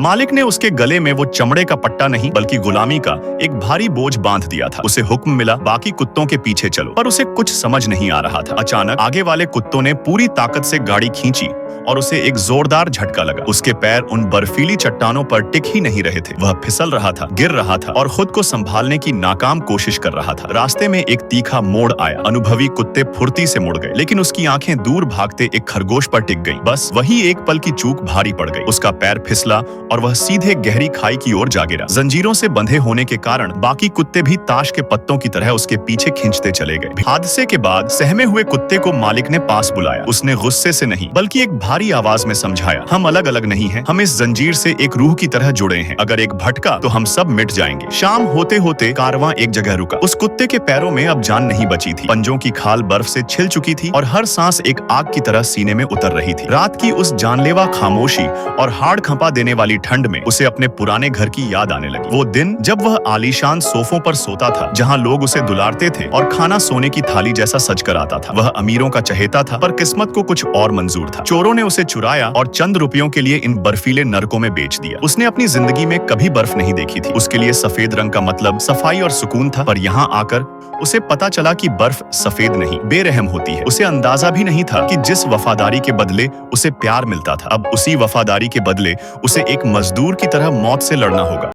मालिक ने उसके गले में वो चमड़े का पट्टा नहीं बल्कि गुलामी का एक भारी बोझ बांध दिया था। उसे हुक्म मिला, बाकी कुत्तों के पीछे चलो, पर उसे कुछ समझ नहीं आ रहा था। अचानक आगे वाले कुत्तों ने पूरी ताकत से गाड़ी खींची और उसे एक जोरदार झटका लगा। उसके पैर उन बर्फीली चट्टानों पर टिक ही नहीं रहे थे। वह फिसल रहा था, गिर रहा था और खुद को संभालने की नाकाम कोशिश कर रहा था। रास्ते में एक तीखा मोड़ आया। अनुभवी कुत्ते फुर्ती से मुड़ गए, लेकिन उसकी आंखें दूर भागते एक खरगोश पर टिक गईं। बस वही एक पल की चूक भारी पड़ गई। उसका पैर फिसला और वह सीधे गहरी खाई की ओर जा गिरा। जंजीरों से बंधे होने के कारण बाकी कुत्ते भी ताश के पत्तों की तरह उसके पीछे खींचते चले गए। हादसे के बाद सहमे हुए कुत्ते को मालिक ने पास बुलाया। उसने गुस्से से नहीं बल्कि एक भारी आवाज में समझाया, हम अलग अलग नहीं हैं, हम इस जंजीर से एक रूह की तरह जुड़े हैं। अगर एक भटका तो हम सब मिट जाएंगे। शाम होते होते कारवां एक जगह रुका। उस कुत्ते के पैरों में अब जान नहीं बची थी। पंजों की खाल बर्फ से छिल चुकी थी और हर सांस एक आग की तरह सीने में उतर रही थी। रात की उस जानलेवा खामोशी और हाड़ खंपा देने वाली ठंड में उसे अपने पुराने घर की याद आने लगी। वो दिन जब वह आलीशान सोफों पर सोता था, जहाँ लोग उसे दुलारते थे और खाना सोने की थाली जैसा सज कर आता था। वह अमीरों का चहेता था, पर किस्मत को कुछ और मंजूर था। चोरों ने उसे चुराया और चंद रुपयों के लिए इन बर्फीले नरकों में बेच दिया। उसने अपनी जिंदगी में कभी बर्फ नहीं देखी थी। उसके लिए सफेद रंग का मतलब सफाई और सुकून था, पर यहाँ आकर उसे पता चला कि बर्फ सफेद नहीं, बेरहम होती है। उसे अंदाजा भी नहीं था कि जिस वफादारी के बदले उसे प्यार मिलता था, अब उसी वफादारी के बदले उसे एक मजदूर की तरह मौत से लड़ना होगा।